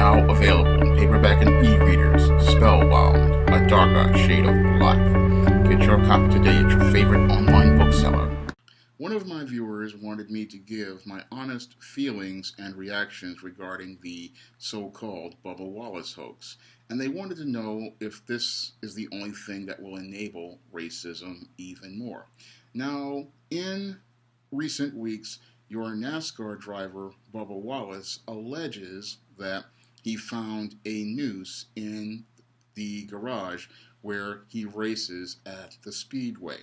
now available in paperback and e-readers. Spellbound, A Darker Shade of Black. Get your copy today at your favorite online bookseller. One of my viewers wanted me to give my honest feelings and reactions regarding the so-called Bubba Wallace hoax. And they wanted to know if this is the only thing that will enable racism even more. Now, in recent weeks, your NASCAR driver, Bubba Wallace, alleges that he found a noose in the garage where he races at the Speedway.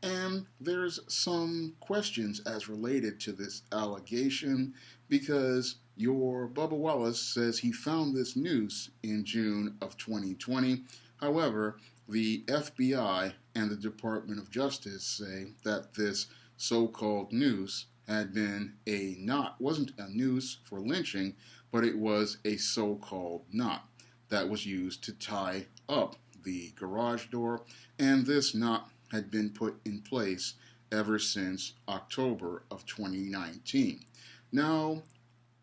And there's some questions as related to this allegation because your Bubba Wallace says he found this noose in June of 2020. However, the FBI and the Department of Justice say that this so-called noose had been a knot, wasn't a noose for lynching, but it was a so-called knot that was used to tie up the garage door, and this knot had been put in place ever since October of 2019. Now,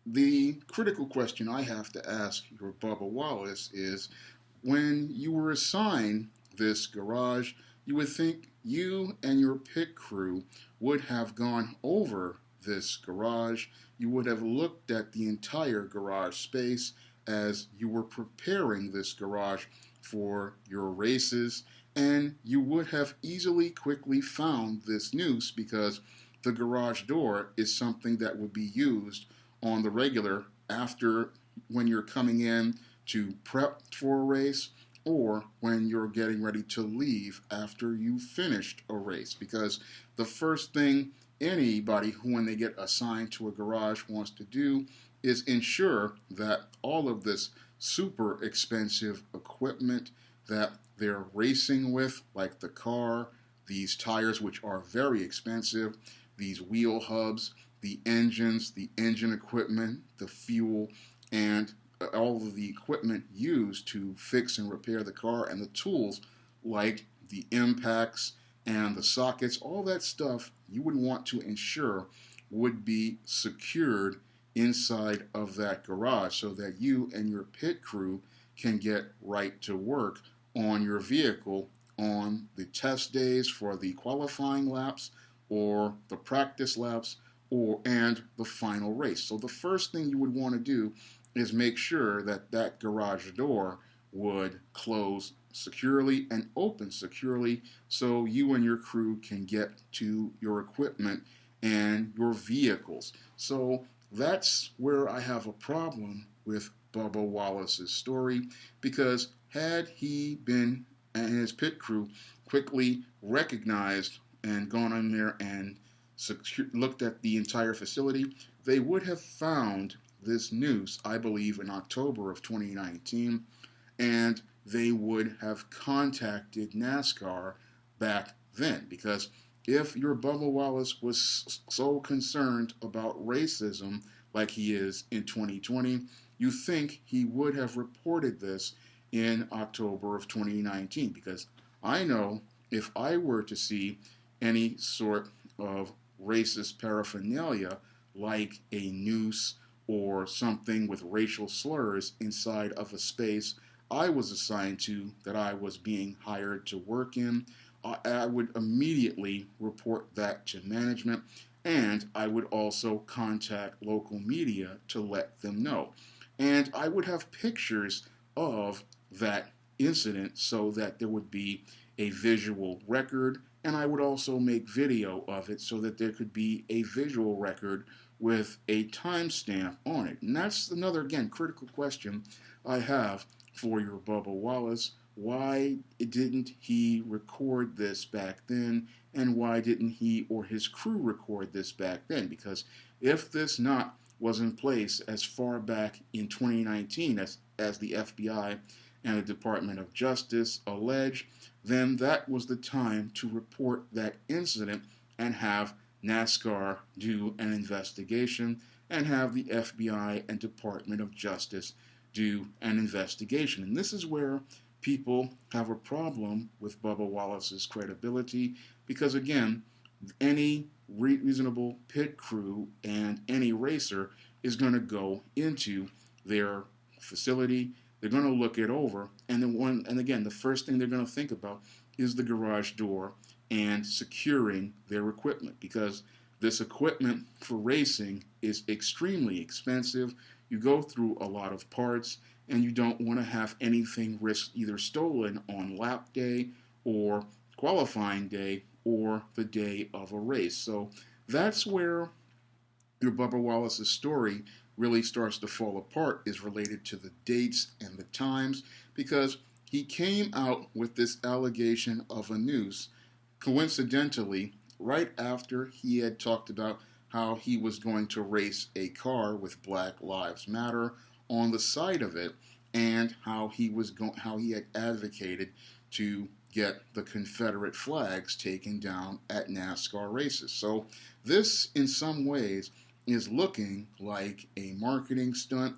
the critical question I have to ask your Bubba Wallace is, when you were assigned this garage, you would think you and your pit crew would have gone over this garage. You would have looked at the entire garage space as you were preparing this garage for your races, and you would have easily, quickly found this noose because the garage door is something that would be used on the regular after when you're coming in to prep for a race, or when you're getting ready to leave after you finished a race. Because the first thing anybody who, when they get assigned to a garage, wants to do is ensure that all of this super expensive equipment that they're racing with, like the car, these tires, which are very expensive, these wheel hubs, the engines, the engine equipment, the fuel, and all of the equipment used to fix and repair the car, and the tools like the impacts and the sockets, all that stuff you would want to ensure would be secured inside of that garage so that you and your pit crew can get right to work on your vehicle on the test days for the qualifying laps or the practice laps and the final race. So the first thing you would want to do is make sure that that garage door would close securely and open securely so you and your crew can get to your equipment and your vehicles. So that's where I have a problem with Bubba Wallace's story, because had he been and his pit crew quickly recognized and gone in there and looked at the entire facility, they would have found this noose, I believe, in October of 2019, and they would have contacted NASCAR back then. Because if your Bubba Wallace was so concerned about racism like he is in 2020, you think he would have reported this in October of 2019. Because I know if I were to see any sort of racist paraphernalia like a noose or something with racial slurs inside of a space I was assigned to, that I was being hired to work in, I would immediately report that to management, and I would also contact local media to let them know. And I would have pictures of that incident so that there would be a visual record, and I would also make video of it so that there could be a visual record with a timestamp on it. And that's another, again, critical question I have for your Bubba Wallace. Why didn't he record this back then, and why didn't he or his crew record this back then? Because if this knot was in place as far back in 2019 as the FBI and the Department of Justice allege, then that was the time to report that incident and have NASCAR do an investigation and have the FBI and Department of Justice do an investigation. And this is where people have a problem with Bubba Wallace's credibility, because again, any reasonable pit crew and any racer is going to go into their facility. They're going to look it over, and again, the first thing they're going to think about is the garage door and securing their equipment, because this equipment for racing is extremely expensive. You go through a lot of parts, and you don't want to have anything risk either stolen on lap day or qualifying day or the day of a race. So that's where your Bubba Wallace's story really starts to fall apart, is related to the dates and the times, because he came out with this allegation of a noose, coincidentally, right after he had talked about how he was going to race a car with Black Lives Matter on the side of it, and how he had advocated to get the Confederate flags taken down at NASCAR races. So this, in some ways, is looking like a marketing stunt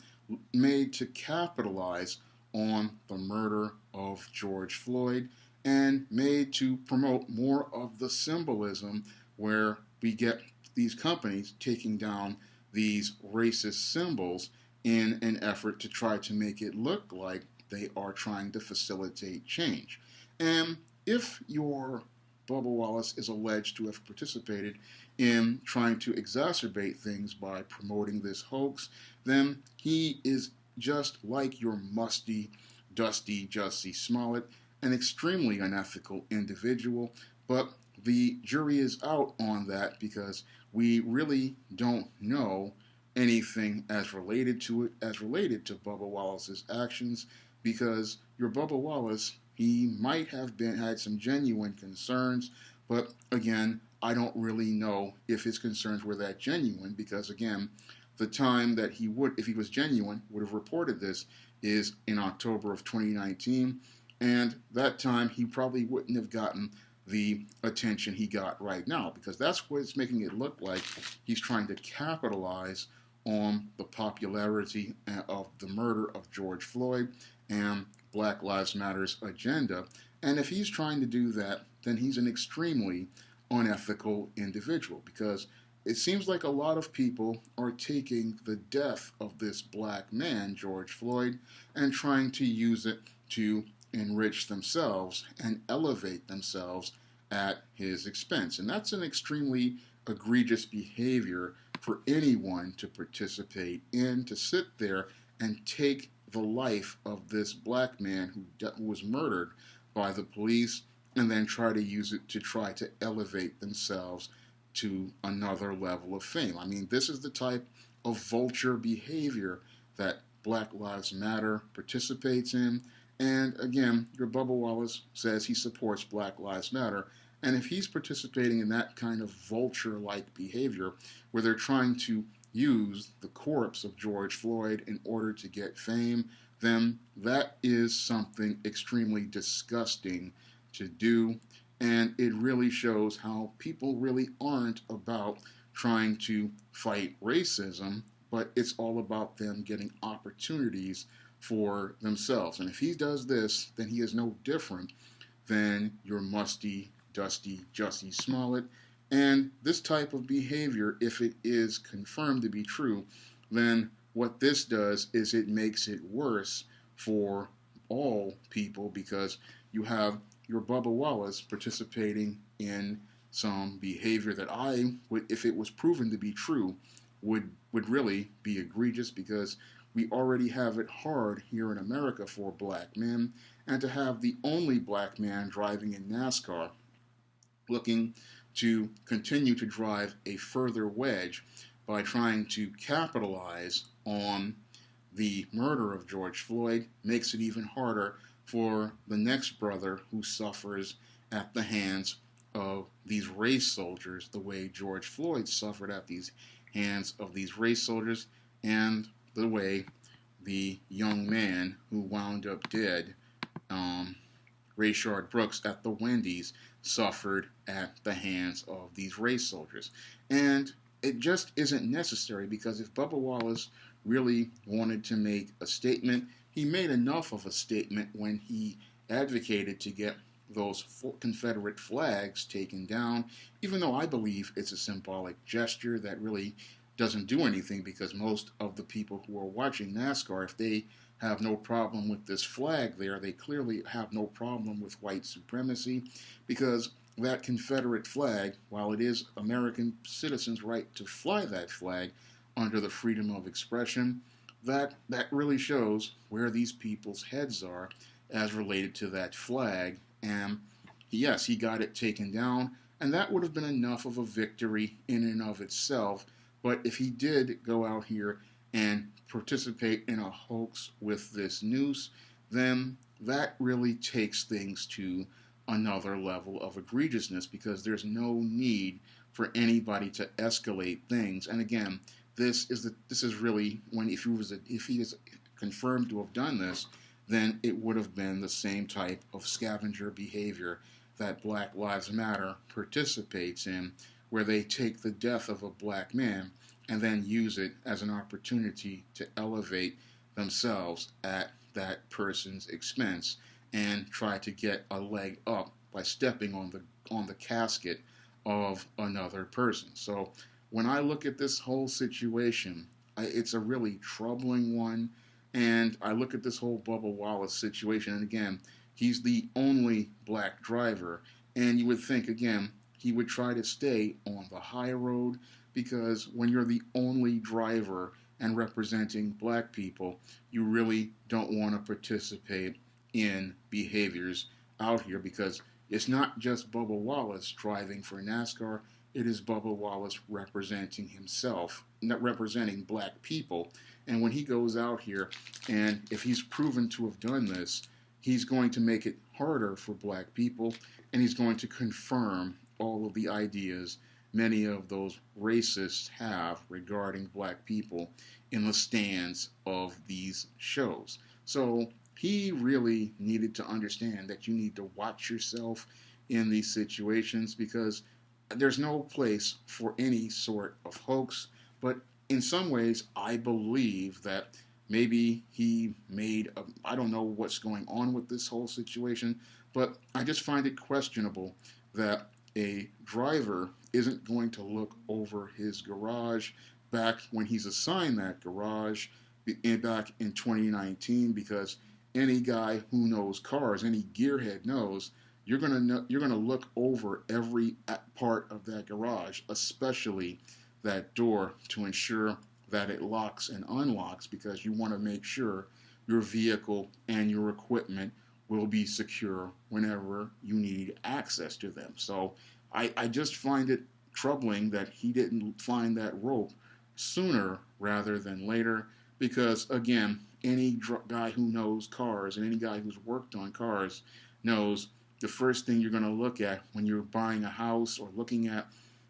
made to capitalize on the murder of George Floyd, and made to promote more of the symbolism where we get these companies taking down these racist symbols in an effort to try to make it look like they are trying to facilitate change. And if your Bubba Wallace is alleged to have participated in trying to exacerbate things by promoting this hoax, then he is just like your Mussy Dusty Jussie Smollett, an extremely unethical individual. But the jury is out on that, because we really don't know anything as related to Bubba Wallace's actions, because your Bubba Wallace, he might have had some genuine concerns, but again, I don't really know if his concerns were that genuine, because again, the time that he would, if he was genuine, would have reported this is in October of 2019, and that time he probably wouldn't have gotten the attention he got right now, because that's what it's making it look like. He's trying to capitalize on the popularity of the murder of George Floyd and Black Lives Matter's agenda. And if he's trying to do that, then he's an extremely unethical individual, because it seems like a lot of people are taking the death of this black man, George Floyd, and trying to use it to enrich themselves and elevate themselves at his expense. And that's an extremely egregious behavior for anyone to participate in, to sit there and take the life of this black man who was murdered by the police, and then try to use it to try to elevate themselves to another level of fame. I mean, this is the type of vulture behavior that Black Lives Matter participates in. And again, your Bubba Wallace says he supports Black Lives Matter. And if he's participating in that kind of vulture-like behavior, where they're trying to use the corpse of George Floyd in order to get fame, then that is something extremely disgusting to do. And it really shows how people really aren't about trying to fight racism, but it's all about them getting opportunities for themselves. And if he does this, then he is no different than your Mussy Dusty Jussie Smollett. And this type of behavior, if it is confirmed to be true, then what this does is it makes it worse for all people, because you have your Bubba Wallace participating in some behavior that I would, if it was proven to be true, would really be egregious, because we already have it hard here in America for black men, and to have the only black man driving in NASCAR looking to continue to drive a further wedge by trying to capitalize on the murder of George Floyd makes it even harder for the next brother who suffers at the hands of these race soldiers, the way George Floyd suffered at these hands of these race soldiers, and the way the young man who wound up dead, Rayshard Brooks at the Wendy's, suffered at the hands of these race soldiers. And it just isn't necessary, because if Bubba Wallace really wanted to make a statement, he made enough of a statement when he advocated to get those Confederate flags taken down, even though I believe it's a symbolic gesture that really doesn't do anything, because most of the people who are watching NASCAR, if they have no problem with this flag there, they clearly have no problem with white supremacy, because that Confederate flag, while it is American citizens' right to fly that flag under the freedom of expression, that really shows where these people's heads are as related to that flag. And yes, he got it taken down, and that would have been enough of a victory in and of itself. But if he did go out here and participate in a hoax with this noose, then that really takes things to another level of egregiousness, because there's no need for anybody to escalate things. And again, this is really when, if he is confirmed to have done this, then it would have been the same type of scavenger behavior that Black Lives Matter participates in, where they take the death of a black man and then use it as an opportunity to elevate themselves at that person's expense and try to get a leg up by stepping on the casket of another person. So when I look at this whole situation, it's a really troubling one. And I look at this whole Bubba Wallace situation, and again, he's the only black driver. And you would think, again, he would try to stay on the high road, because when you're the only driver and representing black people, you really don't want to participate in behaviors out here, because it's not just Bubba Wallace driving for NASCAR. It is Bubba Wallace representing himself, not representing black people. And when he goes out here, and if he's proven to have done this, he's going to make it harder for black people, and he's going to confirm all of the ideas many of those racists have regarding black people in the stands of these shows. So he really needed to understand that you need to watch yourself in these situations, because there's no place for any sort of hoax. But in some ways, I believe that maybe he made I don't know what's going on with this whole situation, but I just find it questionable that a driver isn't going to look over his garage back when he's assigned that garage back in 2019, because any guy who knows cars, any gearhead knows, you're gonna look over every part of that garage, especially that door, to ensure that it locks and unlocks, because you want to make sure your vehicle and your equipment will be secure whenever you need access to them. So I just find it troubling that he didn't find that rope sooner rather than later, because again, any guy who knows cars and any guy who's worked on cars knows the first thing you're going to look at when you're buying a house or looking at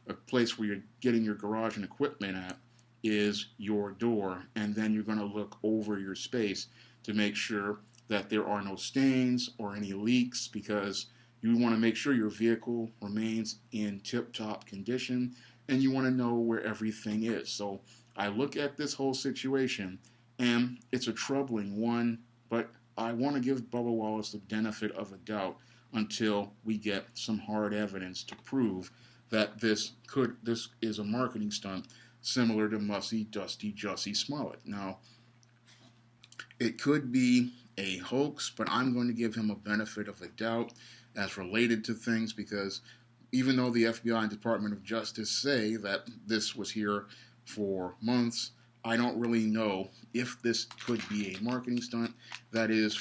a place where you're getting your garage and equipment at is your door, and then you're going to look over your space to make sure that there are no stains or any leaks, because you want to make sure your vehicle remains in tip-top condition, and you want to know where everything is. So I look at this whole situation, and it's a troubling one, but I want to give Bubba Wallace the benefit of a doubt until we get some hard evidence to prove that this is a marketing stunt similar to Mussy Dusty Jussie Smollett. Now, it could be a hoax, but I'm going to give him a benefit of a doubt as related to things, because even though the FBI and Department of Justice say that this was here for months, I don't really know if this could be a marketing stunt. That is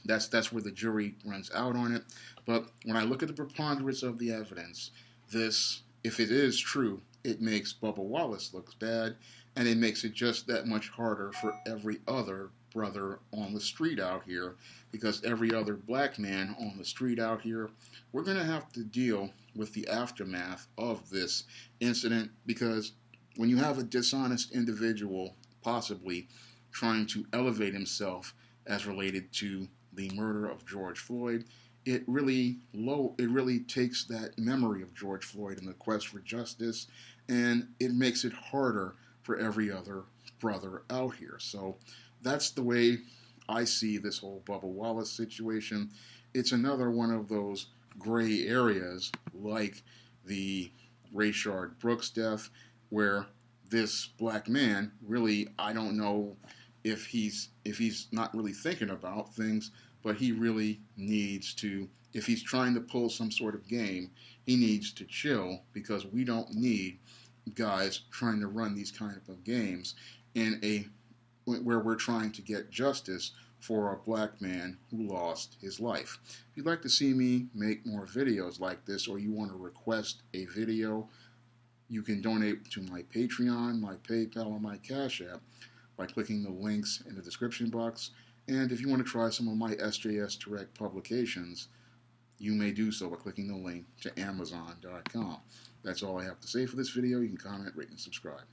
that's where the jury runs out on it. But when I look at the preponderance of the evidence, this, if it is true, it makes Bubba Wallace look bad, and it makes it just that much harder for every other brother on the street out here, because every other black man on the street out here, we're going to have to deal with the aftermath of this incident, because when you have a dishonest individual possibly trying to elevate himself as related to the murder of George Floyd, it really takes that memory of George Floyd and the quest for justice, and it makes it harder for every other brother out here. So that's the way I see this whole Bubba Wallace situation. It's another one of those gray areas, like the Rayshard Brooks death, where this black man, really, I don't know if he's not really thinking about things, but he really needs to, if he's trying to pull some sort of game, he needs to chill, because we don't need guys trying to run these kind of games in a where we're trying to get justice for a black man who lost his life. If you'd like to see me make more videos like this, or you want to request a video, you can donate to my Patreon, my PayPal, or my Cash App by clicking the links in the description box. And if you want to try some of my SJS Direct publications, you may do so by clicking the link to Amazon.com. That's all I have to say for this video. You can comment, rate, and subscribe.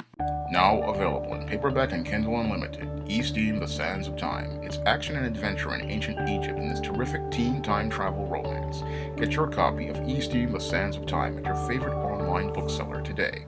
Now available in paperback and Kindle Unlimited, E-Steam: The Sands of Time. It's action and adventure in ancient Egypt in this terrific teen time travel romance. Get your copy of E-Steam: The Sands of Time at your favorite online bookseller today.